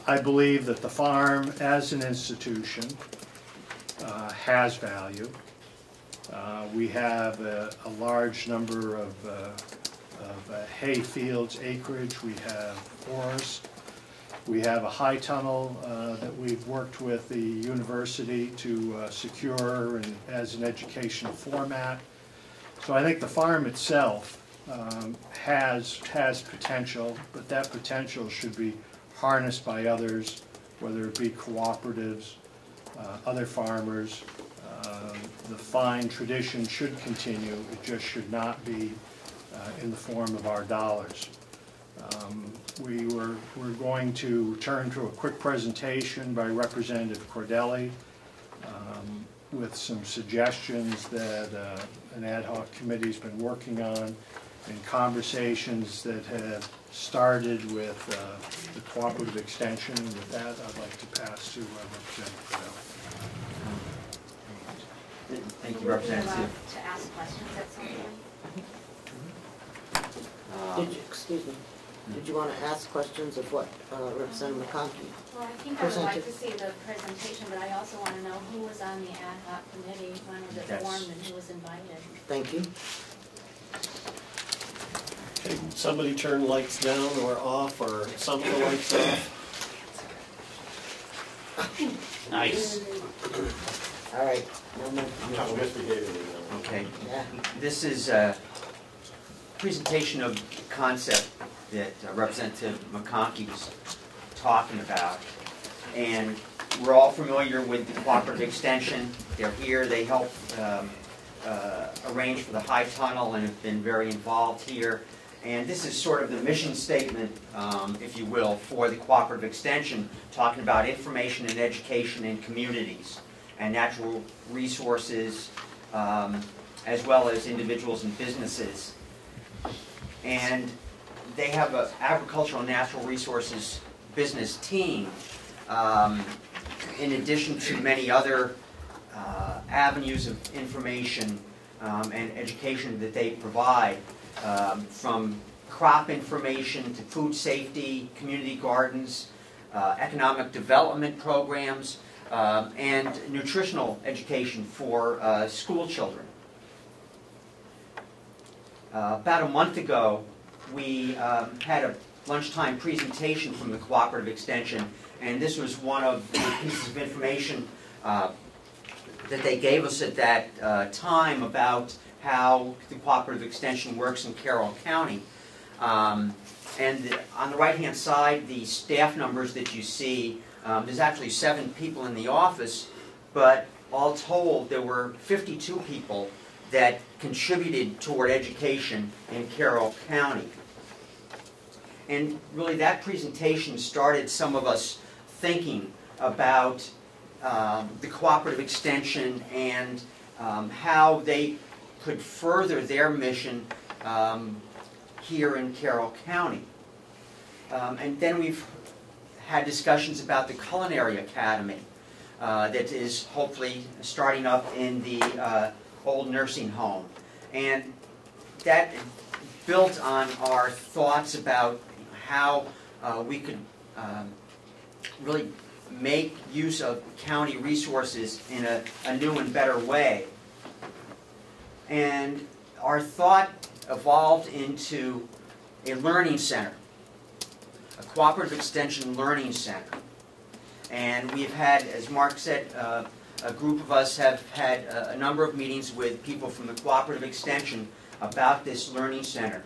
I believe that the farm as an institution has value. We have a large number of hay fields, acreage. We have forests. We have a high tunnel that we've worked with the university to secure and as an educational format. So I think the farm itself has potential, but that potential should be harnessed by others, whether it be cooperatives, other farmers. The fine tradition should continue. It just should not be in the form of our dollars. We're going to turn to a quick presentation by Representative Cordelli with some suggestions that an ad hoc committee's been working on and conversations that have started with the cooperative extension. And with that, I'd like to pass to Representative Cordelli. Thank you, Representative. To ask questions at some point. Excuse me. Did you want to ask questions of what Representative McConkey? Well, I think I would like to see the presentation, but I also want to know who was on the ad hoc committee, when was it formed, and who was invited. Thank you. Can somebody turn lights down or off, or some of the lights off? Nice. All right. I'm misbehaving. Okay. Yeah. This is a presentation of concept that Representative McConkey was talking about. And we're all familiar with the cooperative extension. They're here. They help arrange for the high tunnel and have been very involved here. And this is sort of the mission statement, if you will, for the cooperative extension, talking about information and education in communities and natural resources, as well as individuals and businesses. And they have an agricultural and natural resources business team, in addition to many other avenues of information and education that they provide, from crop information to food safety, community gardens, economic development programs, and nutritional education for school children. About a month ago, we had a lunchtime presentation from the Cooperative Extension, and this was one of the pieces of information that they gave us at that time about how the Cooperative Extension works in Carroll County. And on the right-hand side, the staff numbers that you see, there's actually 7 people in the office, but all told, there were 52 people that contributed toward education in Carroll County. And really that presentation started some of us thinking about the cooperative extension and how they could further their mission here in Carroll County. And then we've had discussions about the Culinary Academy that is hopefully starting up in the old nursing home. And that built on our thoughts about how we could really make use of county resources in a new and better way. And our thought evolved into a learning center, a cooperative extension learning center. And we've had, as Mark said, a group of us have had a number of meetings with people from the cooperative extension about this learning center.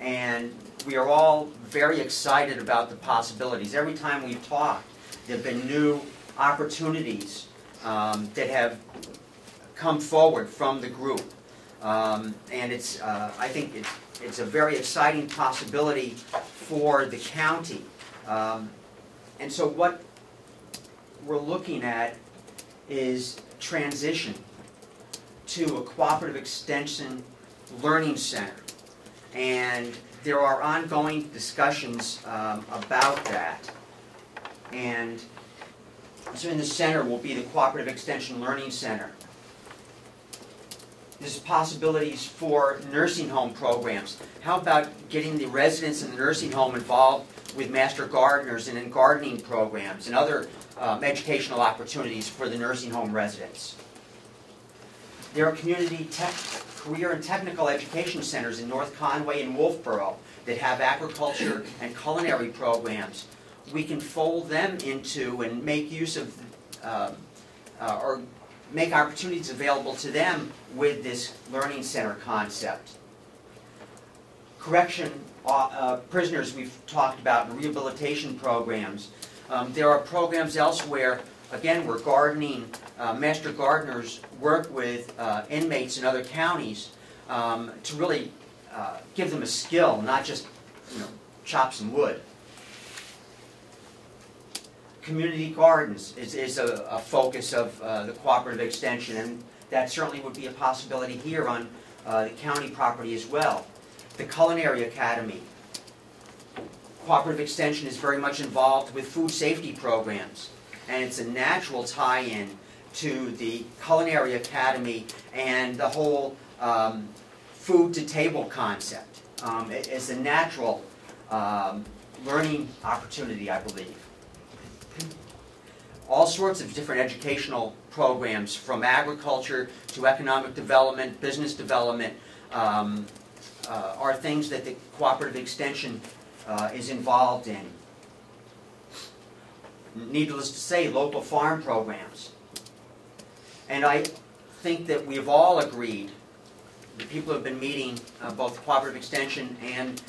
And we are all very excited about the possibilities. Every time we've talked, there have been new opportunities that have come forward from the group. And it's, I think it's a very exciting possibility for the county. And so what we're looking at is transition to a cooperative extension learning center. And there are ongoing discussions about that. And so in the center will be the Cooperative Extension Learning Center. There's possibilities for nursing home programs. How about getting the residents in the nursing home involved with master gardeners and in gardening programs and other educational opportunities for the nursing home residents. There are community career and technical education centers in North Conway and Wolfboro that have agriculture and culinary programs. We can fold them into and make use of or make opportunities available to them with this learning center concept. Correction prisoners we've talked about, and rehabilitation programs. There are programs elsewhere, again, where master gardeners work with inmates in other counties to really give them a skill, not just chop some wood. Community gardens is a focus of the cooperative extension, and that certainly would be a possibility here on the county property as well. The Culinary Academy. Cooperative Extension is very much involved with food safety programs, and it's a natural tie-in to the Culinary Academy and the whole food-to-table concept. It's a natural learning opportunity, I believe. All sorts of different educational programs, from agriculture to economic development, business development, are things that the Cooperative Extension is involved in. Needless to say, local farm programs. And I think that we've all agreed, the people who have been meeting, both Cooperative Extension and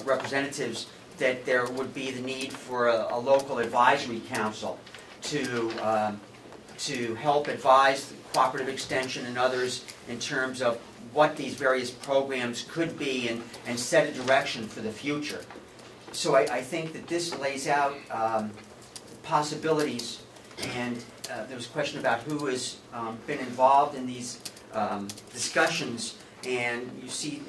representatives, that there would be the need for a local advisory council to help advise the Cooperative Extension and others in terms of what these various programs could be and set a direction for the future. So I think that this lays out possibilities, and there was a question about who has been involved in these discussions, and you see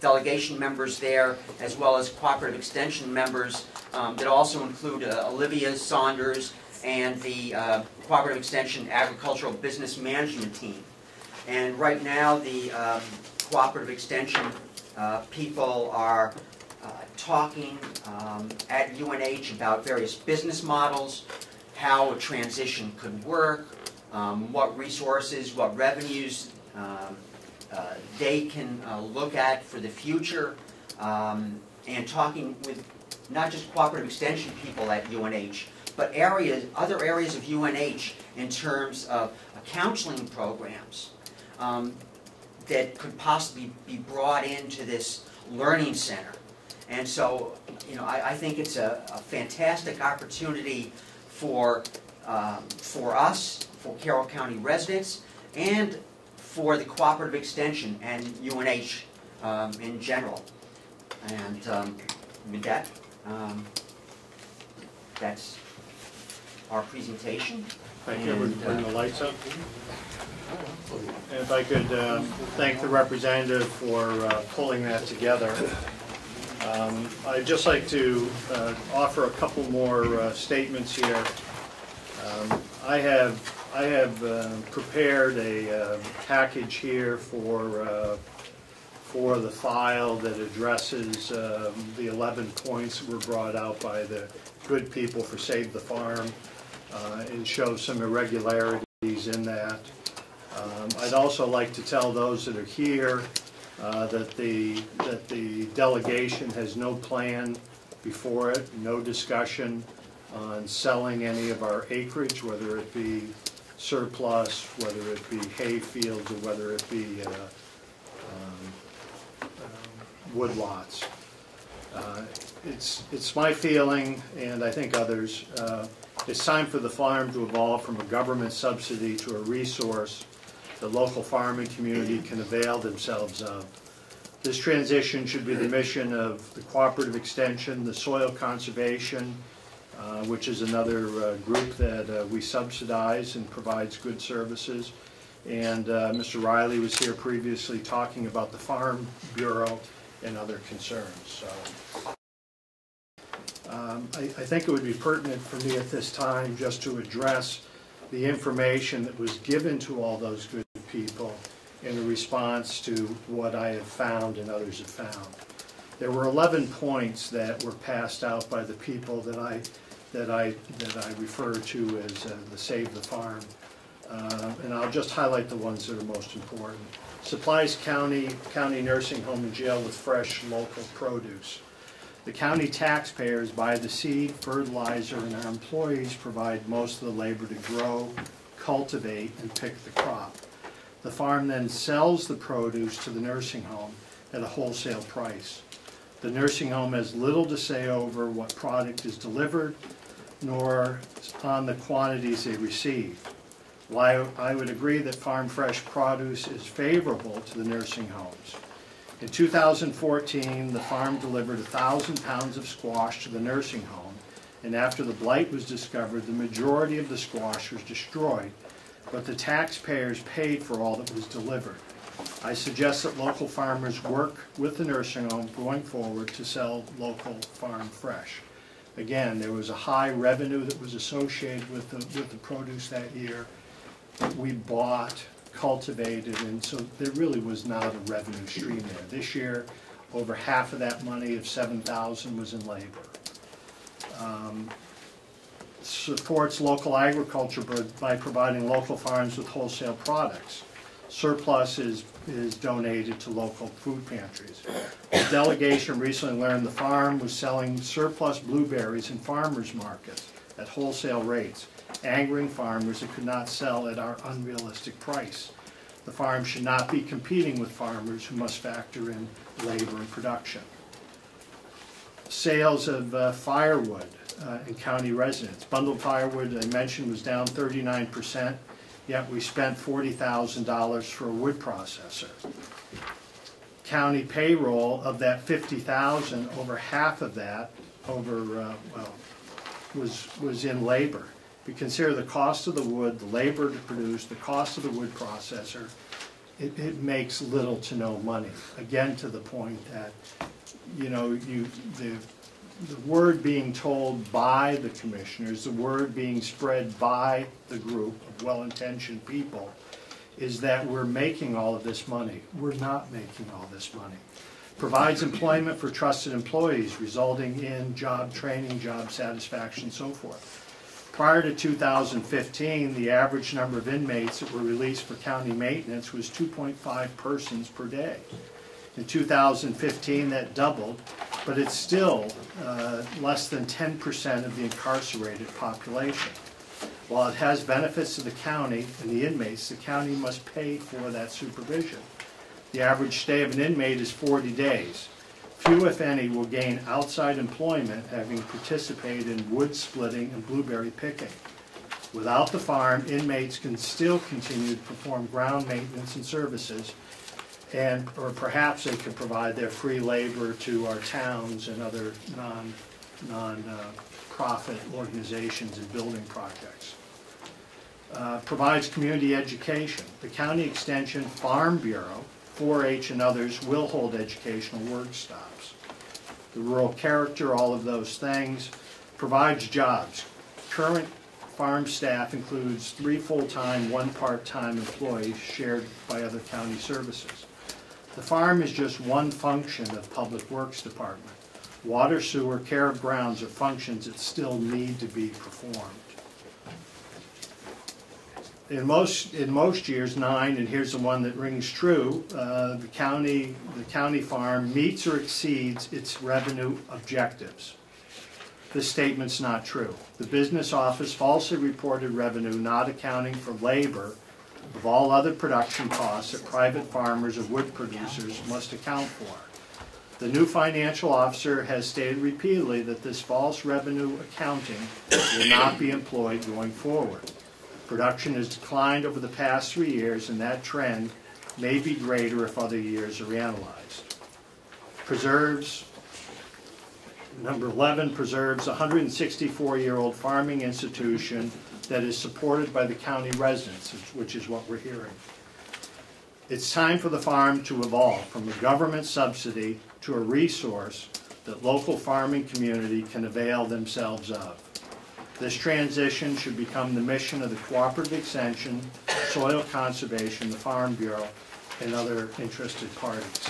delegation members there, as well as Cooperative Extension members that also include Olivia Saunders and the Cooperative Extension Agricultural Business Management Team. And right now the Cooperative Extension people are talking at UNH about various business models, how a transition could work, what resources, what revenues they can look at for the future, and talking with not just Cooperative Extension people at UNH, but other areas of UNH in terms of counseling programs that could possibly be brought into this learning center. And so, I think it's a fantastic opportunity for us, for Carroll County residents, and for the Cooperative Extension and UNH in general. And with that, that's our presentation. Thank you. We're putting the lights up. And if I could thank the representative for pulling that together. I'd just like to offer a couple more statements here. I have prepared a package here for the file that addresses the 11 points that were brought out by the good people for Save the Farm, and shows some irregularities in that. I'd also like to tell those that are here that the delegation has no plan before it, no discussion on selling any of our acreage, whether it be surplus, whether it be hay fields, or whether it be woodlots. It's my feeling, and I think others, it's time for the farm to evolve from a government subsidy to a resource the local farming community can avail themselves of. This transition should be the mission of the Cooperative Extension, the Soil Conservation, which is another group that we subsidize and provides good services. And Mr. Riley was here previously talking about the Farm Bureau and other concerns. So I think it would be pertinent for me at this time just to address the information that was given to all those good people in response to what I have found and others have found. There were 11 points that were passed out by the people that I refer to as the Save the Farm. And I'll just highlight the ones that are most important. Supplies county nursing home and jail with fresh local produce. The county taxpayers buy the seed, fertilizer, and our employees provide most of the labor to grow, cultivate, and pick the crop. The farm then sells the produce to the nursing home at a wholesale price. The nursing home has little to say over what product is delivered, nor on the quantities they receive. While I would agree that farm fresh produce is favorable to the nursing homes. In 2014, the farm delivered 1,000 pounds of squash to the nursing home, and after the blight was discovered, the majority of the squash was destroyed, but the taxpayers paid for all that was delivered. I suggest that local farmers work with the nursing home going forward to sell local farm fresh. Again, there was a high revenue that was associated with the produce that year. We bought, cultivated, and so there really was not a revenue stream there. This year, over half of that money of $7,000 was in labor. Supports local agriculture by providing local farms with wholesale products. Surplus is donated to local food pantries. The delegation recently learned the farm was selling surplus blueberries in farmers markets at wholesale rates, angering farmers that could not sell at our unrealistic price. The farm should not be competing with farmers who must factor in labor and production. Sales of firewood in county residents. Bundled firewood, I mentioned, was down 39%, yet we spent $40,000 for a wood processor. County payroll, of that $50,000, over half of that was in labor. If you consider the cost of the wood, the labor to produce, the cost of the wood processor, it makes little to no money. Again, to the point that, you know, the word being told by the commissioners, the word being spread by the group of well-intentioned people, is that we're making all of this money. We're not making all this money. Provides employment for trusted employees, resulting in job training, job satisfaction, so forth. Prior to 2015, the average number of inmates that were released for county maintenance was 2.5 persons per day. In 2015, that doubled, but it's still less than 10% of the incarcerated population. While it has benefits to the county and the inmates, the county must pay for that supervision. The average stay of an inmate is 40 days. Few, if any, will gain outside employment having participated in wood splitting and blueberry picking. Without the farm, inmates can still continue to perform ground maintenance and services, or perhaps they could provide their free labor to our towns and other non-profit organizations and building projects. Provides community education. The County Extension Farm Bureau, 4-H and others will hold educational workshops. The rural character, all of those things. Provides jobs. Current farm staff includes 3 full-time, 1 part-time employees shared by other county services. The farm is just one function of Public Works Department. Water, sewer, care of grounds are functions that still need to be performed. In most years, 9, and here's the one that rings true, the county farm meets or exceeds its revenue objectives. This statement's not true. The business office falsely reported revenue not accounting for labor of all other production costs that private farmers or wood producers must account for. The new financial officer has stated repeatedly that this false revenue accounting will not be employed going forward. Production has declined over the past 3 years, and that trend may be greater if other years are analyzed. Number 11 preserves a 164-year-old farming institution that is supported by the county residents, which is what we're hearing. It's time for the farm to evolve from a government subsidy to a resource that local farming community can avail themselves of. This transition should become the mission of the Cooperative Extension, Soil Conservation, the Farm Bureau, and other interested parties.